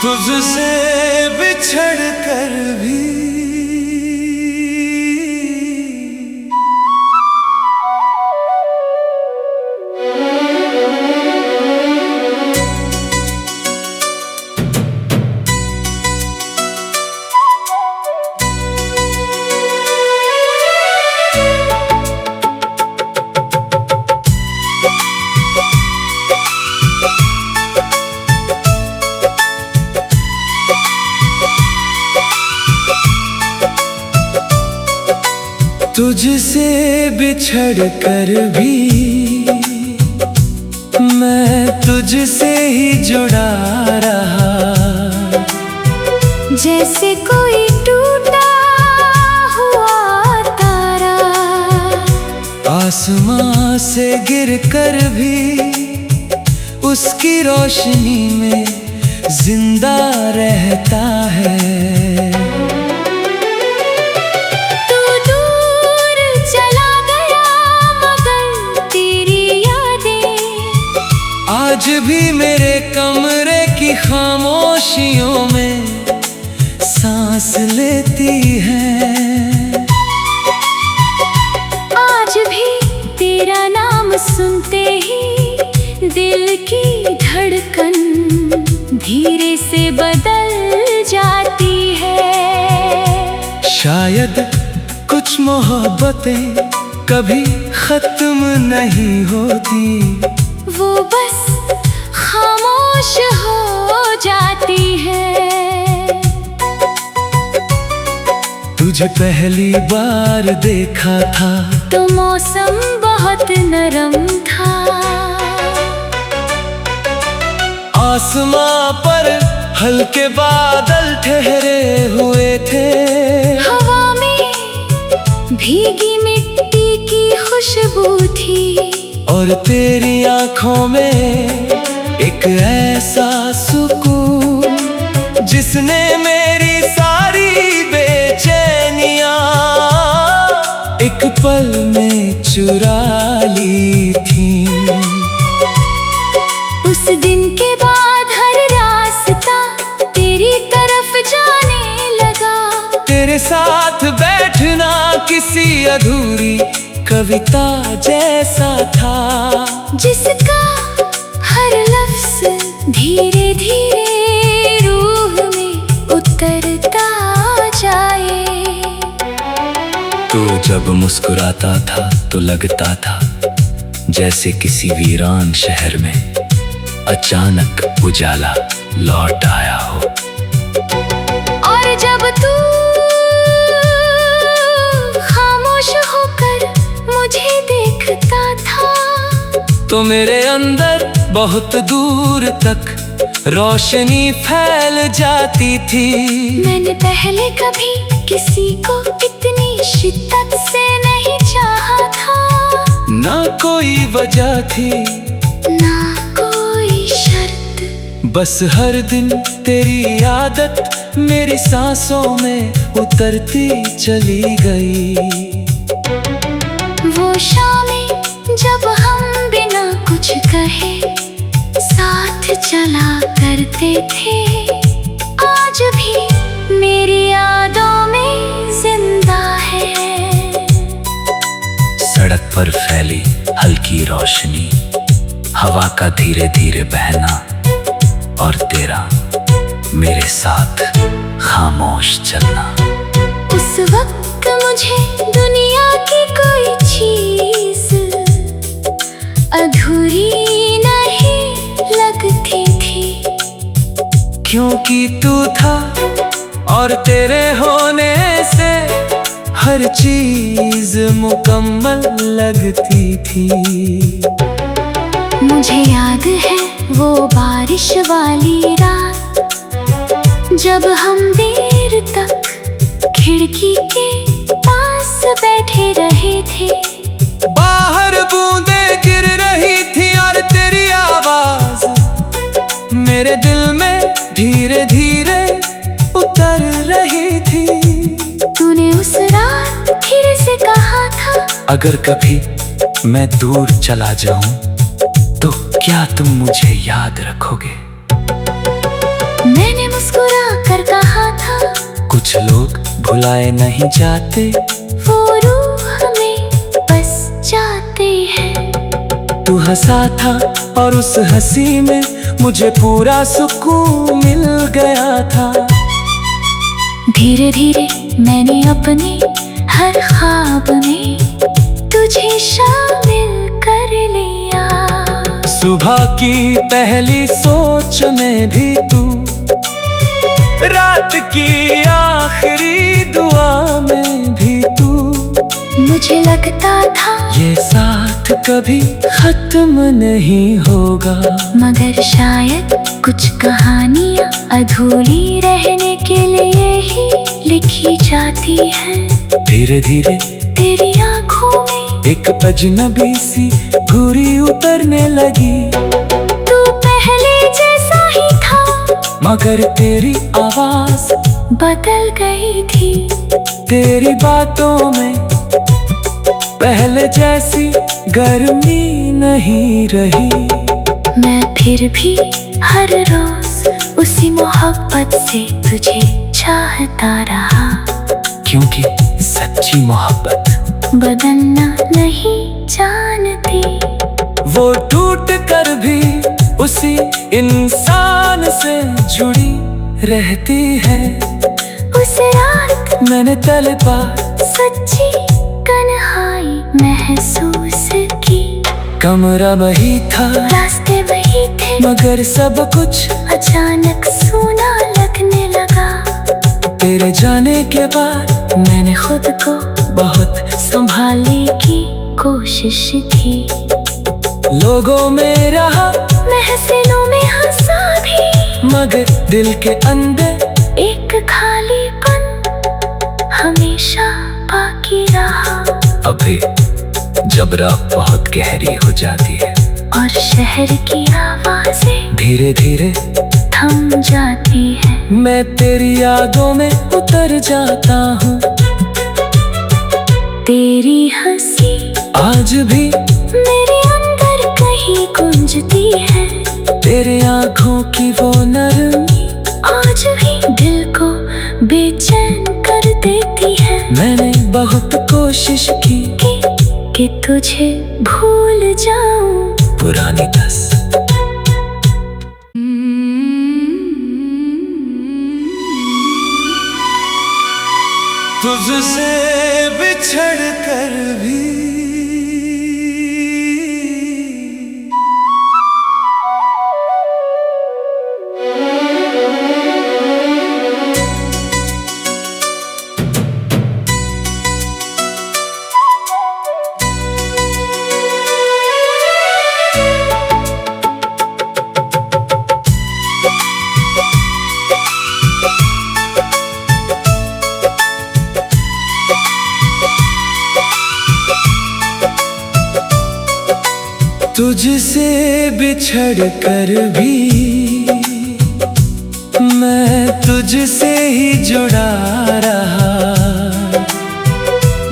तुझसे बिछड़ कर भी तुझसे बिछड़ कर भी मैं तुझसे ही जुड़ा रहा, जैसे कोई टूटा हुआ तारा। आसमां से गिर कर भी उसकी रोशनी में जिंदा रहता है। आज भी मेरे कमरे की खामोशियों में सांस लेती है। आज भी तेरा नाम सुनते ही दिल की धड़कन धीरे से बदल जाती है। शायद कुछ मोहब्बतें कभी खत्म नहीं होती, वो बस खामोश हो जाती है। तुझे पहली बार देखा था तो मौसम बहुत नरम था। आसमां पर हल्के बादल ठहरे हुए थे। हवा में भीगी मिट्टी की खुशबू थी, और तेरी आंखों में एक ऐसा सुकून जिसने मेरी सारी बेचैनियां एक पल में चुरा ली थी। उस दिन के बाद हर रास्ता तेरी तरफ जाने लगा। तेरे साथ बैठना किसी अधूरी कविता जैसा था, जिसका हर लफ्ज़ धीरे धीरे रूह में उतरता जाए। तू जब मुस्कुराता था तो लगता था जैसे किसी वीरान शहर में अचानक उजाला लौट आया हो। और जब तू खामोश होकर मुझे देखता था तो मेरे अंदर बहुत दूर तक रोशनी फैल जाती थी। मैंने पहले कभी किसी को इतनी शिद्दत से नहीं चाहा था। ना कोई वजह थी ना कोई शर्त, बस हर दिन तेरी आदत मेरी सांसों में उतरती चली गई। वो शामें जब हम बिना कुछ कहे साथ चला करते थे, आज भी मेरी यादों में जिंदा है। सड़क पर फैली हल्की रोशनी, हवा का धीरे धीरे बहना, और तेरा मेरे साथ खामोश चलना। उस वक्त मुझे दुनिया की कोई चीज अधूरी नहीं लगती थी, क्योंकि तू था और तेरे होने से हर चीज मुकम्मल लगती थी। मुझे याद है वो बारिश वाली रात, जब हम देर तक खिड़की के पास बैठे रहे थे। बाहर बूंदें गिर रही थी और तेरी आवाज मेरे दिल में धीरे धीरे उतर रही थी। तूने उस रात फिर से कहा था, अगर कभी मैं दूर चला जाऊं तो क्या तुम मुझे याद रखोगे? मैंने मुस्कुरा कर कहा था, कुछ लोग भुलाए नहीं जाते, वो रूह में बस जाते हैं। तू हंसा था और उस हंसी में मुझे पूरा सुकून मिल गया था। धीरे धीरे मैंने अपने हर ख्वाब में तुझे शामिल कर लिया। सुबह की पहली सोच में भी तू, रात की आखिरी दुआ में भी तू। मुझे लगता था ये साथ कभी खत्म नहीं होगा, मगर शायद कुछ कहानियाँ अधूरी रहने के लिए ही लिखी जाती हैं। धीरे धीरे तेरी आँखों में एक अजनबी सी घुरी उतरने लगी। तू पहले जैसा ही था, मगर तेरी आवाज बदल गई थी। तेरी बातों में पहले जैसी गर्मी नहीं रही। मैं फिर भी हर रोज उसी मोहब्बत से तुझे चाहता रहा, क्योंकि सच्ची मोहब्बत बदलना नहीं जानती। वो टूट कर भी उसी इंसान से जुड़ी रहती है। उस रात मैंने तलपा सच्ची तन्हाई महसूस की। कमरा वही था, रास्ते वही थे, मगर सब कुछ अचानक सूना लगने लगा। तेरे जाने के बाद मैंने खुद को बहुत संभालने की कोशिश की। लोगों में रहा, महफिलों में हंसा भी, मगर दिल के अंदर एक खालीपन हमेशा बाकी रहा। अभी जब रात बहुत गहरी हो जाती है और शहर की आवाजें धीरे धीरे थम जाती हैं, मैं तेरी यादों में उतर जाता हूँ। तेरी हंसी आज भी मेरे अंदर कहीं गूंजती है। तेरे आँखों की वो नरमी आज भी दिल को बेचैन कर देती है। मैंने बहुत कोशिश की कि तुझे भूल जाऊं, पुरानी दस तुझसे बिछड़ कर भी तुझसे बिछड़ कर भी मैं तुझसे ही जुड़ा रहा।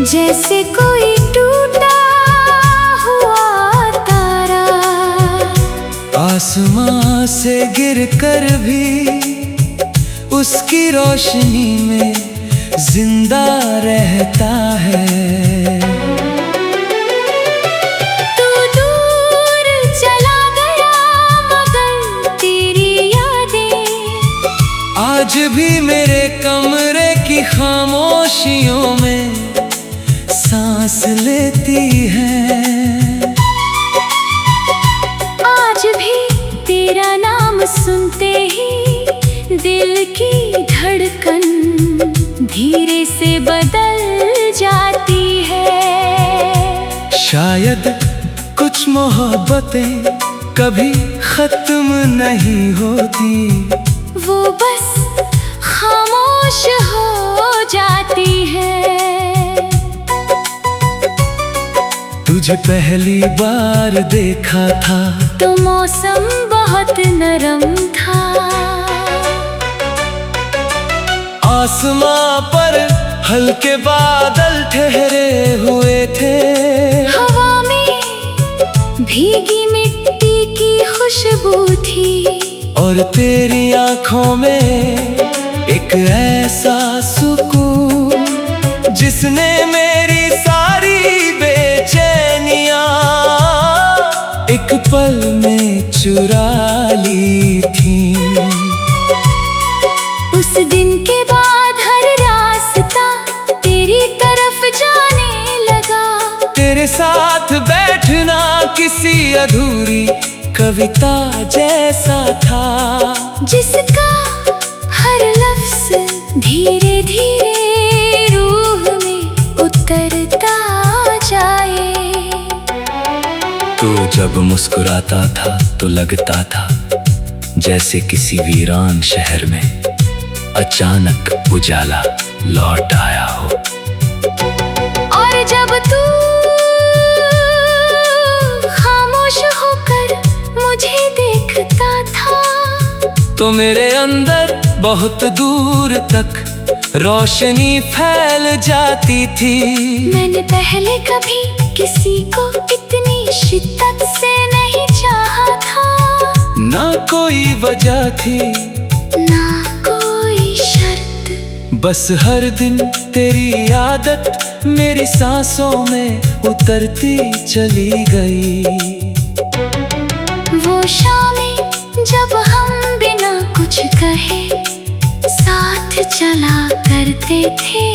जैसे कोई टूटा हुआ तारा, आसमां से गिर कर भी उसकी रोशनी में जिंदा रहता है। आज भी मेरे कमरे की खामोशियों में सांस लेती है। आज भी तेरा नाम सुनते ही दिल की धड़कन धीरे से बदल जाती है। शायद कुछ मोहब्बतें कभी खत्म नहीं होती, वो बस खामोश हो जाती है। तुझे पहली बार देखा था तो मौसम बहुत नरम था। आसमां पर हल्के बादल ठहरे हुए थे। हवा में भीगी मिट्टी की खुशबू थी। और तेरी आंखों में एक ऐसा सुकून जिसने मेरी सारी बेचैनियां एक पल में चुरा ली थी। उस दिन के बाद हर रास्ता तेरी तरफ जाने लगा। तेरे साथ बैठना किसी अधूरी कविता जैसा था, जिसका हर लफ्ज धीरे धीरे रूह में उतरता जाए। तू जब मुस्कुराता था तो लगता था जैसे किसी वीरान शहर में अचानक उजाला लौट आया हो। और जब तू खामोश होकर मुझे देखता था तो मेरे अंदर बहुत दूर तक रोशनी फैल जाती थी। मैंने पहले कभी किसी को इतनी शिद्दत से नहीं चाहा था। ना कोई वजह थी ना कोई शर्त, बस हर दिन तेरी आदत मेरी सांसों में उतरती चली गई। वो शामें जब हम बिना कुछ कहे साथ चला करते थे,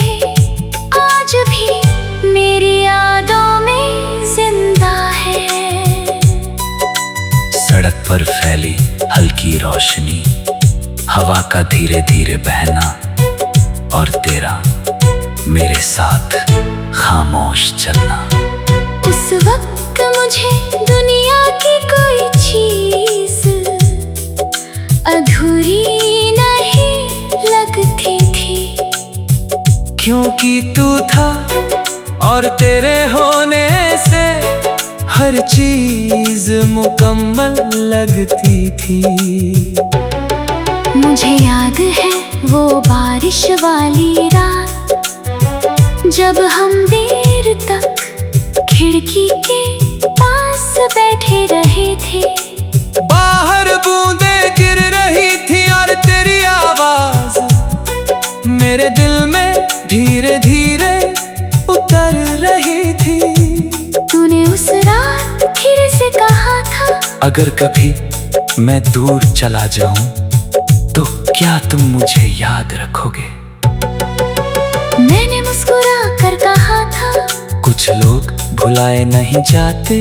आज भी मेरी यादों में जिंदा है। सड़क पर फैली हल्की रोशनी, हवा का धीरे धीरे बहना और तेरा मेरे साथ खामोश चलना। उस वक्त मुझे दुनिया की कोई चीज अधूरी नहीं लगती थी, क्योंकि तू था और तेरे होने से हर चीज मुकम्मल लगती थी। मुझे याद है वो बारिश वाली रात, जब हम देर तक खिड़की के पास बैठे रहे थे। बाहर बूंदें गिर रही थी और तेरी आवाज मेरे दिल में धीरे धीरे उतर रही थी। तूने उस रात फिर से कहा था, अगर कभी मैं दूर चला जाऊं तो क्या तुम मुझे याद रखोगे? मैंने मुस्कुरा कर कहा था, कुछ लोग भुलाए नहीं जाते,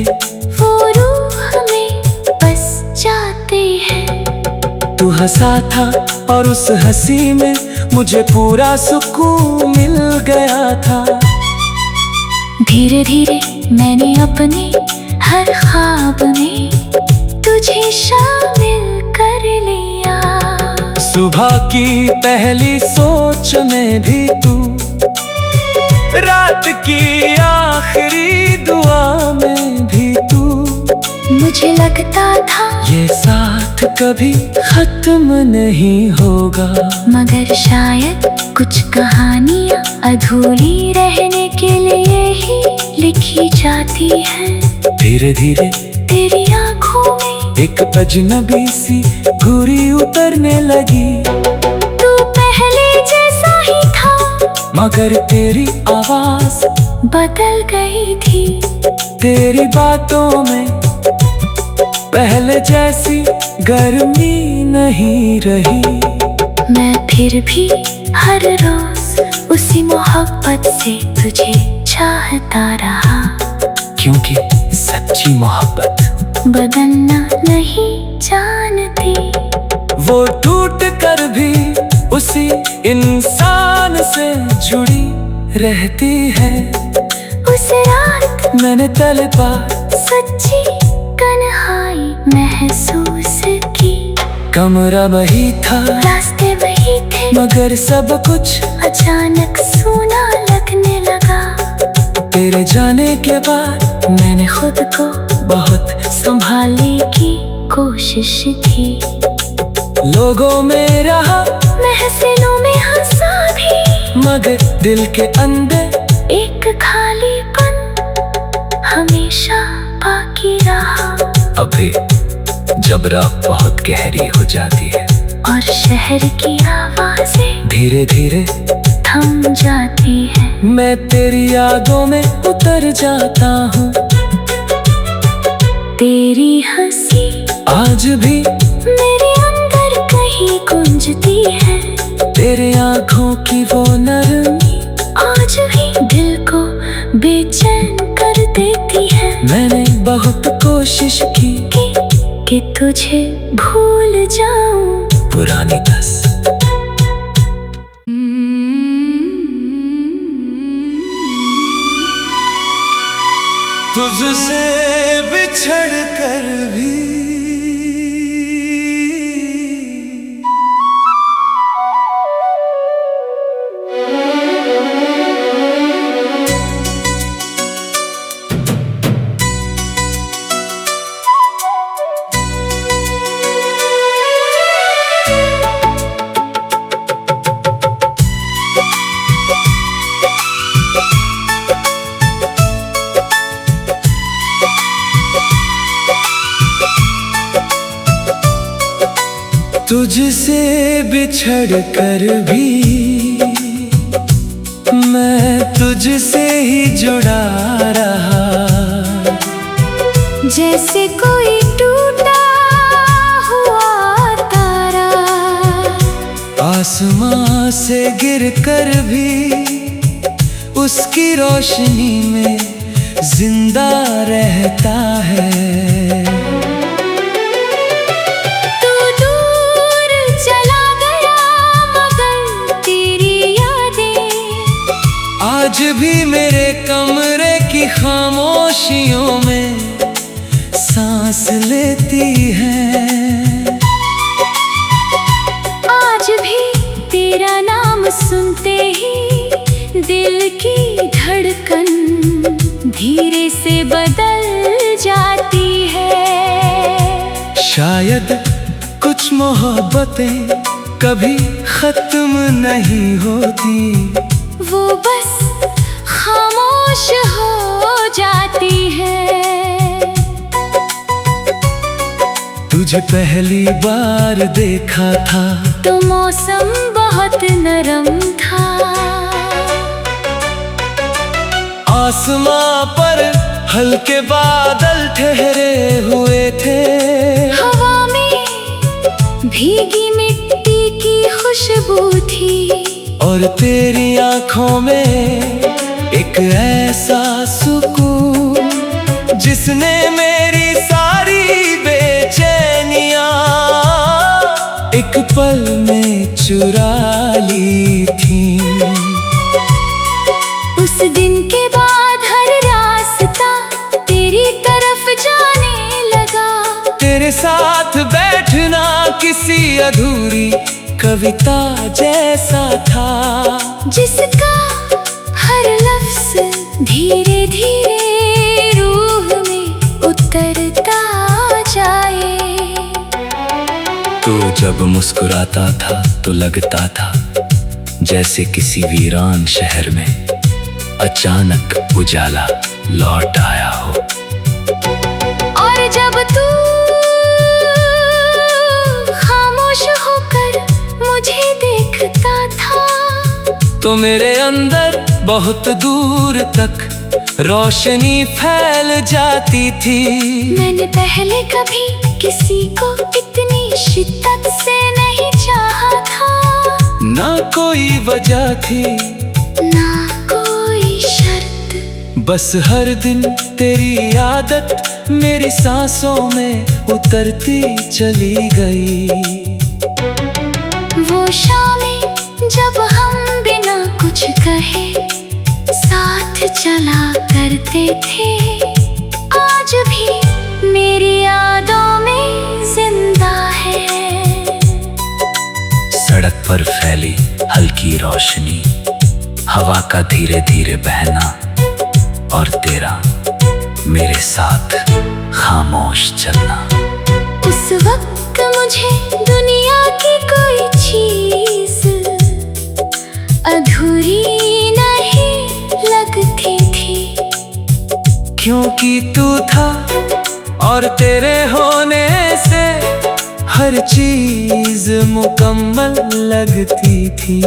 वो रूह में बस जाते हैं। तू हंसा था और उस हंसी में मुझे पूरा सुकून मिल गया था। धीरे धीरे मैंने अपने हर ख्वाब में तुझे शामिल कर लिया। सुबह की पहली सोच में भी तू, रात की आखिरी दुआ में भी तू। मुझे लगता था ये साथ कभी खत्म नहीं होगा, मगर शायद कुछ कहानियाँ अधूरी रहने के लिए ही लिखी जाती हैं। धीरे धीरे तेरी आँखों में एक अजनबी सी घुरी उतरने लगी। तू पहले जैसा ही था, मगर तेरी आवाज बदल गई थी। तेरी बातों में पहले जैसी गर्मी नहीं रही। मैं फिर भी हर रोज उसी मोहब्बत से तुझे चाहता रहा, क्योंकि सच्ची मोहब्बत बदलना नहीं जानती। वो टूट कर भी उसी इंसान से जुड़ी रहती है। उस रात मैंने तलपा सच्ची तन्हाई महसूस की। कमरा वही था, रास्ते वही थे, मगर सब कुछ अचानक सूना लगने लगा। तेरे जाने के बाद मैंने खुद को बहुत संभालने की कोशिश की। लोगों में रहा, महफिलों में हंसा भी, मगर दिल के अंदर एक खालीपन हमेशा बाकी रहा। अभी जब रात बहुत गहरी हो जाती है और शहर की आवाजें धीरे धीरे थम जाती है। मैं तेरी यादों में उतर जाता हूँ। तेरी हंसी आज भी मेरे अंदर कहीं गूंजती है। तेरे आँखों की वो नरमी आज भी दिल को बेचैन कर देती है। मैंने बहुत कोशिश की कि तुझे भूल जाऊं। पुरानी दस तुझसे बिछड़ कर भी तुझसे बिछड़ कर भी मैं तुझसे ही जुड़ा रहा। जैसे कोई टूटा हुआ तारा आसमां से गिर कर भी उसकी रोशनी में जिंदा रहता है। आज भी मेरे कमरे की खामोशियों में सांस लेती है। आज भी तेरा नाम सुनते ही दिल की धड़कन धीरे से बदल जाती है। शायद कुछ मोहब्बतें कभी खत्म नहीं होती, वो बस खामोश हो जाती है। तुझे पहली बार देखा था तो मौसम बहुत नरम था। आसमां पर हल्के बादल ठहरे हुए थे। हवा में भीगी मिट्टी की खुशबू थी और तेरी आँखों में एक ऐसा सुकून जिसने मेरी सारी बेचैनियाँ एक पल में चुरा ली थी। उस दिन के बाद हर रास्ता तेरी तरफ जाने लगा। तेरे साथ बैठना किसी अधूरी कविता जैसा था, जिसका हर लफ्ज धीरे धीरे रूह में उतरता जाए। तू जब मुस्कुराता था तो लगता था जैसे किसी वीरान शहर में अचानक उजाला लौट आया हो। और जब तू खामोश होकर मुझे देखता था तो मेरे अंदर बहुत दूर तक रोशनी फैल जाती थी। मैंने पहले कभी किसी को इतनी शिद्दत से नहीं चाहा था। ना कोई वजह थी ना कोई शर्त, बस हर दिन तेरी आदत मेरी सांसों में उतरती चली गई। वो शामें जब हम बिना कुछ कहे साथ चला करते थे, आज भी मेरी यादों में जिंदा है। सड़क पर फैली हल्की रोशनी, हवा का धीरे धीरे बहना और तेरा मेरे साथ खामोश चलना। उस वक्त मुझे दुनिया की कोई चीज अधूरी नहीं लगती थी, क्योंकि तू था और तेरे होने से हर चीज मुकम्मल लगती थी।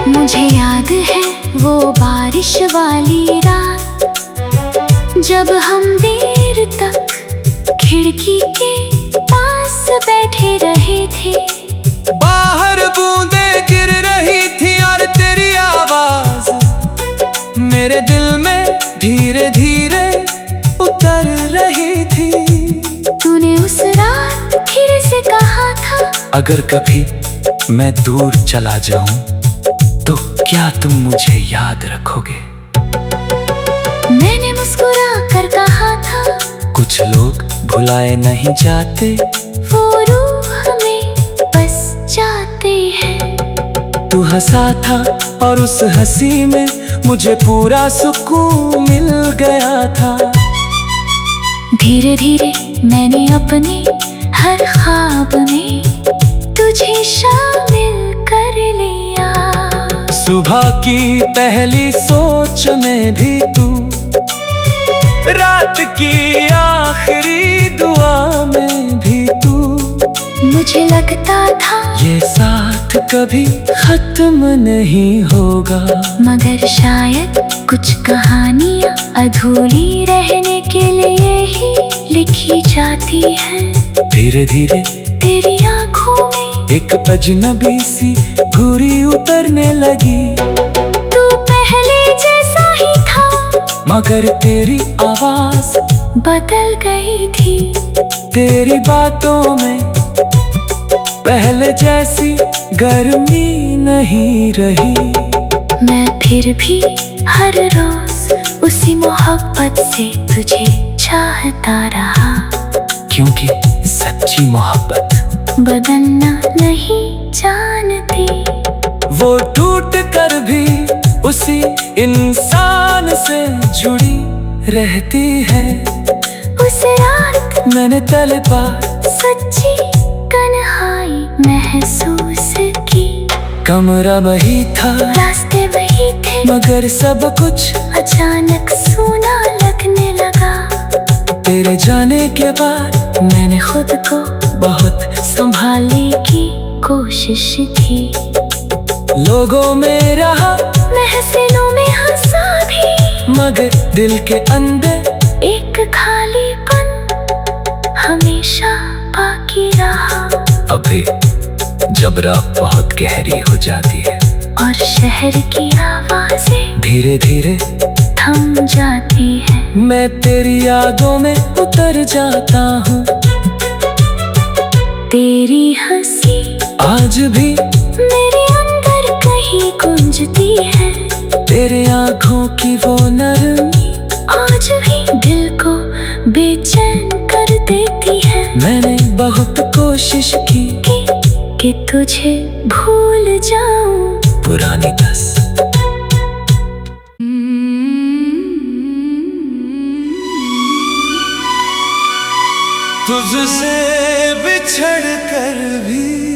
मुझे याद है वो बारिश वाली रात, जब हम देर तक खिड़की के पास बैठे रहे थे। बाहर बूंदें गिर रही थी और तेरी आवाज मेरे दिल में धीरे धीरे उतर रही थी। तूने उस रात फिर से कहा था, अगर कभी मैं दूर चला जाऊं तो क्या तुम मुझे याद रखोगे? मैंने मुस्कुरा कर कहा था, कुछ लोग भुलाए नहीं जाते, वो रूह में बस जाते हैं। तू हंसा था और उस हंसी में मुझे पूरा सुकून मिल गया था। धीरे धीरे मैंने अपने हर ख्वाब में तुझे शामिल कर लिया। सुबह की पहली सोच में भी तू, रात की आखिरी दुआ में भी तू। मुझे लगता था ये साथ कभी खत्म नहीं होगा, मगर शायद कुछ कहानियाँ अधूरी रहने के लिए ही लिखी जाती हैं। धीरे धीरे तेरी आँखों में एक अजनबी सी घुरी उतरने लगी। तू पहले जैसा ही था, मगर तेरी आवाज बदल गई थी। तेरी बातों में पहले जैसी गर्मी नहीं रही। मैं फिर भी हर रोज उसी मोहब्बत से तुझे चाहता रहा, क्योंकि सच्ची मोहब्बत बदलना नहीं जानती। वो टूट कर भी उसी इंसान से जुड़ी रहती है। उस रात मैंने तलपा सच्ची तन्हाई महसूस की। कमरा वही था, रास्ते वही थे, मगर सब कुछ अचानक सूना लगने लगा। तेरे जाने के बाद मैंने खुद को बहुत संभालने की कोशिश की। लोगों में रहा, महफिलों में हंसा भी, मगर दिल के अंदर एक खालीपन हमेशा बाकी रहा। अभी जब रात बहुत गहरी हो जाती है और शहर की आवाजें धीरे धीरे थम जाती हैं, मैं तेरी यादों में उतर जाता हूँ। तेरी हंसी आज भी मेरे अंदर कहीं गूंजती है। तेरे आँखों की वो नरमी आज भी दिल को बेचैन कर देती है। मैंने बहुत कोशिश की कि तुझे भूल जाऊं, पुरानी बस तुझसे बिछड़ कर भी